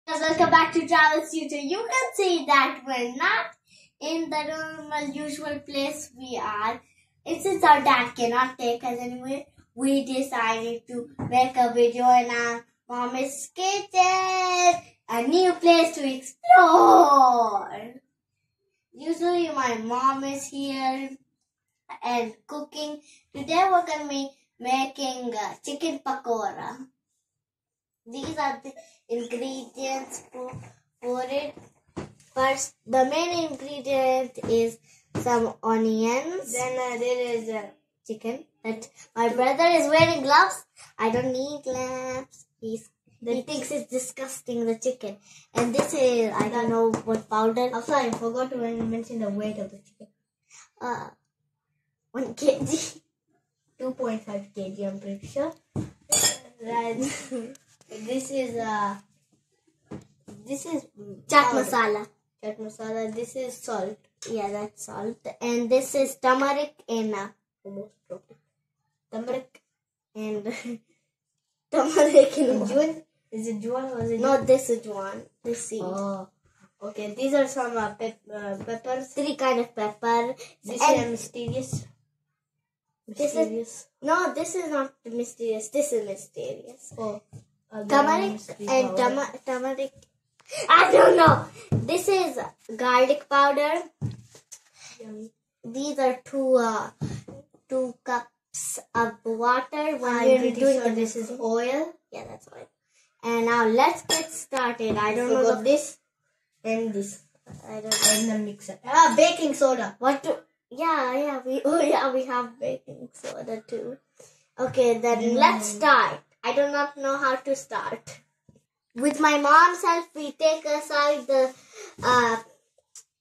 Welcome back to Travelstutor. You can see that we're not in the normal usual place we are. And since our dad cannot take us anywhere, we decided to make a video in our mommy's kitchen. A new place to explore. Usually my mom is here and cooking. Today we're going to be making chicken pakora. These are the ingredients for it. First, the main ingredient is some onions. Then there is chicken. That my brother is wearing gloves. I don't need gloves. He thinks it's disgusting, the chicken. And this is, I don't know what powder. I'm sorry, I forgot to mention the weight of the chicken. 1 kg. 2.5 kg, I'm pretty sure. Right. This is Chaat masala. Chaat masala. This is salt. Yeah, that's salt. And this is turmeric and turmeric and turmeric and juan. Is it juan or is it? No, this is juan. This seed. Oh, okay. These are some peppers. 3 kind of pepper. This is mysterious. Mysterious. No, this is not mysterious. This is mysterious. Oh. Turmeric and turmeric. I don't know. This is garlic powder. Yummy. These are 2 cups of water. This is oil. Yeah, that's oil. And now let's get started. I don't know this and this. I don't know. And the mixer. Baking soda. What do? Yeah. We have baking soda too. Okay, then let's start. I do not know how to start. With my mom's help, we take aside the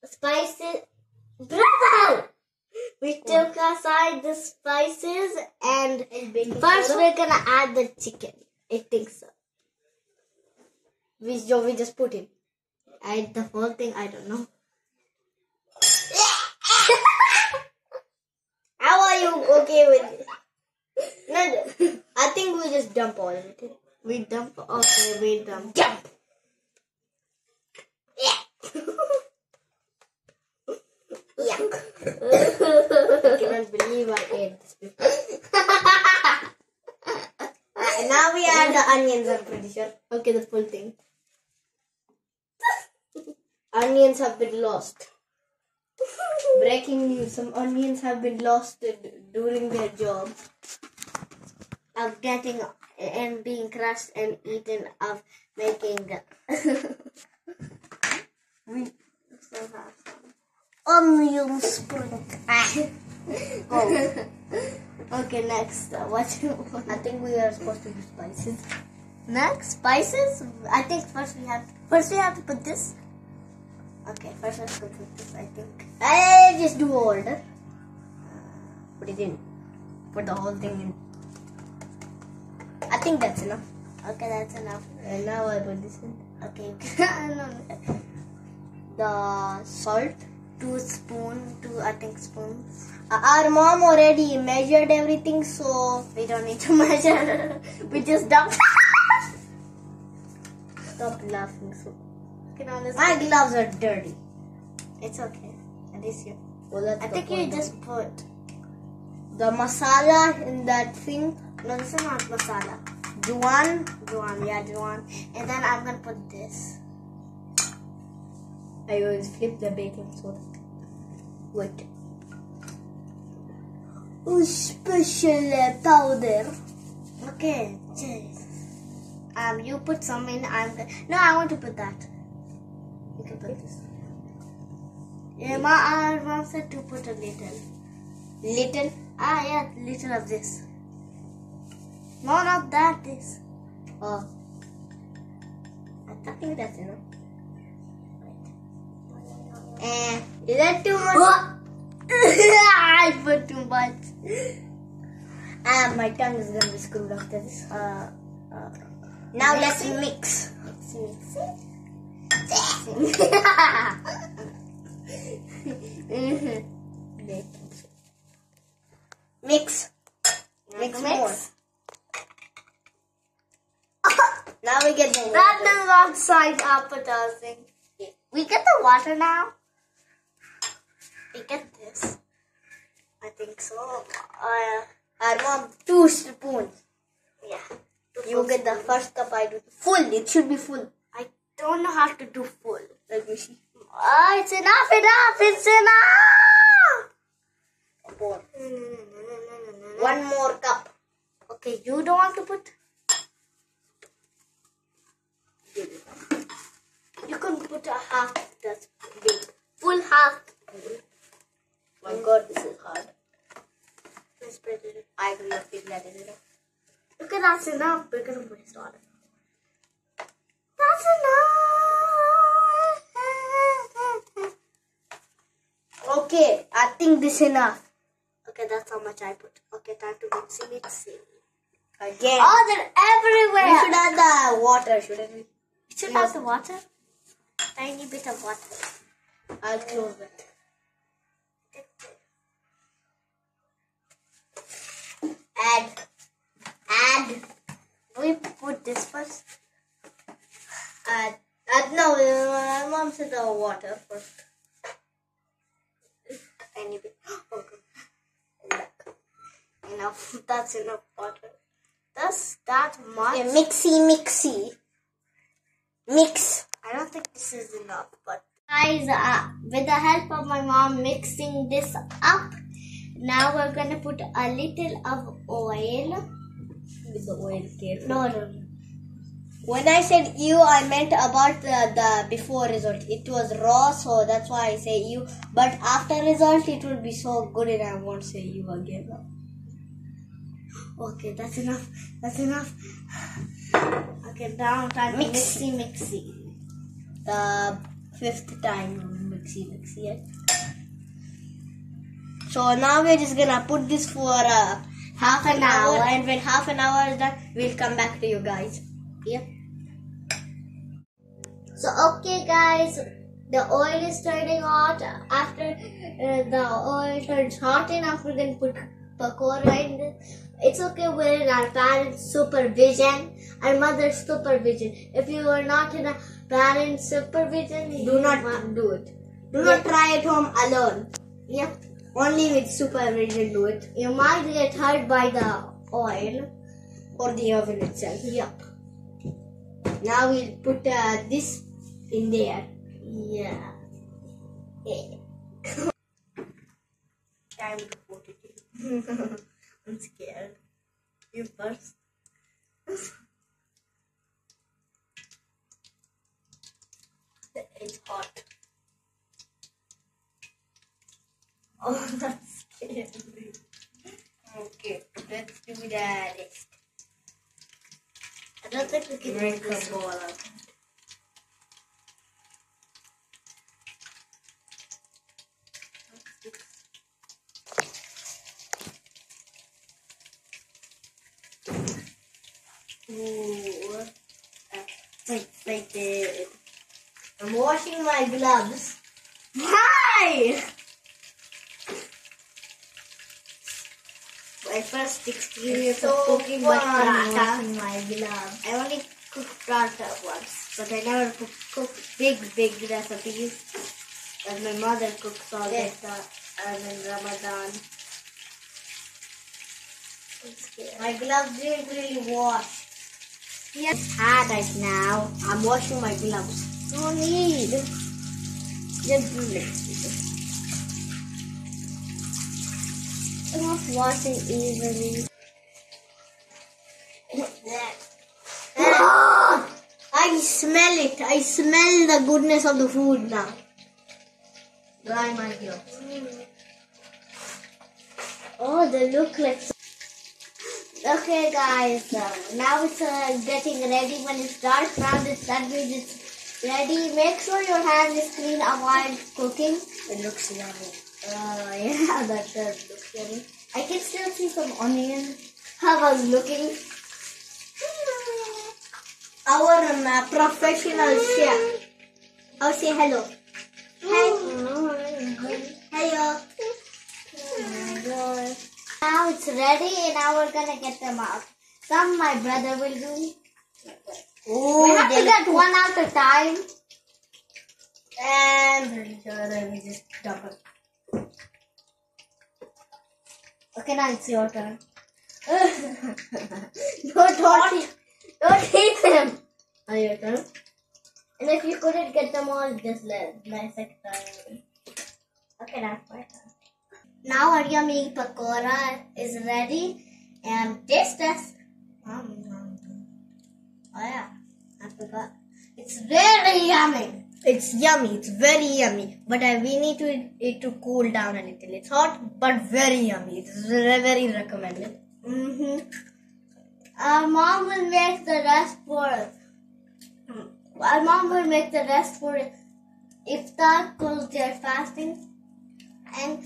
spices. Brother! We took aside the spices and first soda? we're gonna add the chicken. I think so. We just put it. The whole thing, I don't know. How are you okay with it? No, I think we just dump all of it. We dump. Okay, we dump. Dump. Yuck. I cannot believe I ate this before. And now we add the onions, I'm pretty sure. Okay, the full thing. Onions have been lost. Breaking news, some onions have been lost during their job. Of getting and being crushed and eaten, of making we still have some onion spring. Okay, next what I think we are supposed to do spices. next spices. I think first we have to put this. Okay, first let's go put this. I think I just do order. Put it in. Put the whole thing in. I think that's enough. Okay, that's enough. And now I put this in. Okay, The salt. 2 spoons. Our mom already measured everything, so We don't need to measure. We just dump. stop laughing. So Okay, now let's my gloves are dirty. It's okay. At least you. Well, that's I the think you point. just put. The masala in that thing. No, this is not masala. Juan. Juan. And then I'm gonna put this. I always flip the baking soda. Wait. Special powder. Okay, cheers. You put some in. No, I want to put that. You can put this. Yeah, our mom said to put a little. Little. Yeah, little of this. No, not that. This. Oh. I think that's enough. Is that too much? I put too much. My tongue is gonna be screwed after this. Now let's mix. Mix. Mix more. Now we get the water. That is not side appetizing. We get the water now. We get this. I think so. Our mom, 2 spoons. Yeah. You get the first cup, I do. Full, it should be full. I don't know how to do full. Let me see. It's enough, it's enough. Pour. One more cup. Okay, you don't want to put? You can put a half that's big. Full half. My God, this is hard. Let's spread it. I will not think that is enough. Okay, that's enough. We're gonna put it on. That's enough. Okay, I think this is enough. Okay, that's how much I put. Okay, time to mix it. Again. Oh, they're everywhere. We should add the water, shouldn't we? We should have the water. Tiny bit of water. I'll close it. Add. We put this first. No, mom said the water first. Tiny bit. Okay. Enough. That's enough water. That's that much. Okay, mixy. Mix. I don't think this is enough, but guys, with the help of my mom mixing this up, now we're gonna put a little of oil. With the oil, careful. No. When I said you, I meant about the before result. It was raw, so that's why I say you. But after result, it will be so good, and I won't say you again. Okay, that's enough. Okay, now time mixy. The 5th time mixy, yeah. So now we're just gonna put this for half an hour, and when half an hour is done, we'll come back to you guys. Yep. So okay guys, the oil is turning hot. After the oil turns hot enough, we're gonna put pakora in this. It's okay, we're in our parents' supervision, our mother's supervision. If you are not in a parents' supervision, Do not do it. Do not try at home alone. Yep. Only with supervision do it. You might get hurt by the oil Or the oven itself. Yep. Now we'll put this in there. Yeah. Time to put it in. I'm scared. You first. It's hot. Oh, that's scary. Okay, let's do the rest. I don't think we can Make do this. a ball of it. Ooh, like that. I'm washing my gloves. Hi! My first experience So of cooking, but fun. I'm washing my gloves. I only cooked prata once, But I never cook big recipes. and my mother cooks all Yeah. this stuff, and in Ramadan. My gloves didn't really wash. Yes, hard right now. I'm washing my gloves. No need. Just do this. I'm not washing easily. I smell it. I smell the goodness of the food now. Dry my gloves. Oh, they look like. Okay, guys. Now it's getting ready. When it's dark brown, that means it's ready. Make sure your hand is clean while cooking. It looks yummy. Yeah, that does look yummy. I can still see some onion. How I was looking. Our professional chef. I'll say hello. Hello. Now it's ready, and now we're gonna get them out. Some my brother will do. Ooh, We have to get one at a time. And let me just double. Okay, now it's your turn. No, don't eat them. Now your turn. And if you couldn't get them all, just let nice extra. Okay, that's my turn. Now our yummy pakora is ready. And taste test. Oh yeah, I forgot. It's very yummy. It's yummy. It's very yummy. But we need it to cool down a little. It's hot, but very yummy. It's very recommended. Our mom will make the rest for iftar, close their fasting, and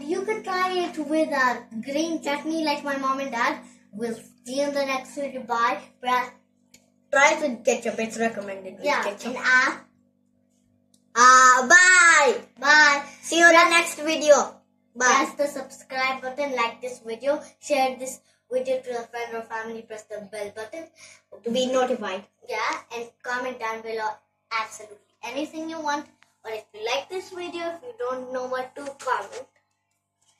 you could try it with a green chutney like my mom and dad. We'll see you in the next video. Bye. Try it with ketchup. It's recommended with ketchup. And bye. bye. See you in the next video. Bye. Press the subscribe button, like this video, share this video to a friend or family, press the bell button To be notified. Yeah, and comment down below absolutely anything you want. Or if you like this video, if you don't know what to comment.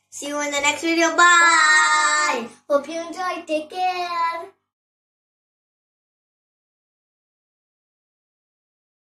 See you in the next video. Bye. Hope you enjoy. Take care.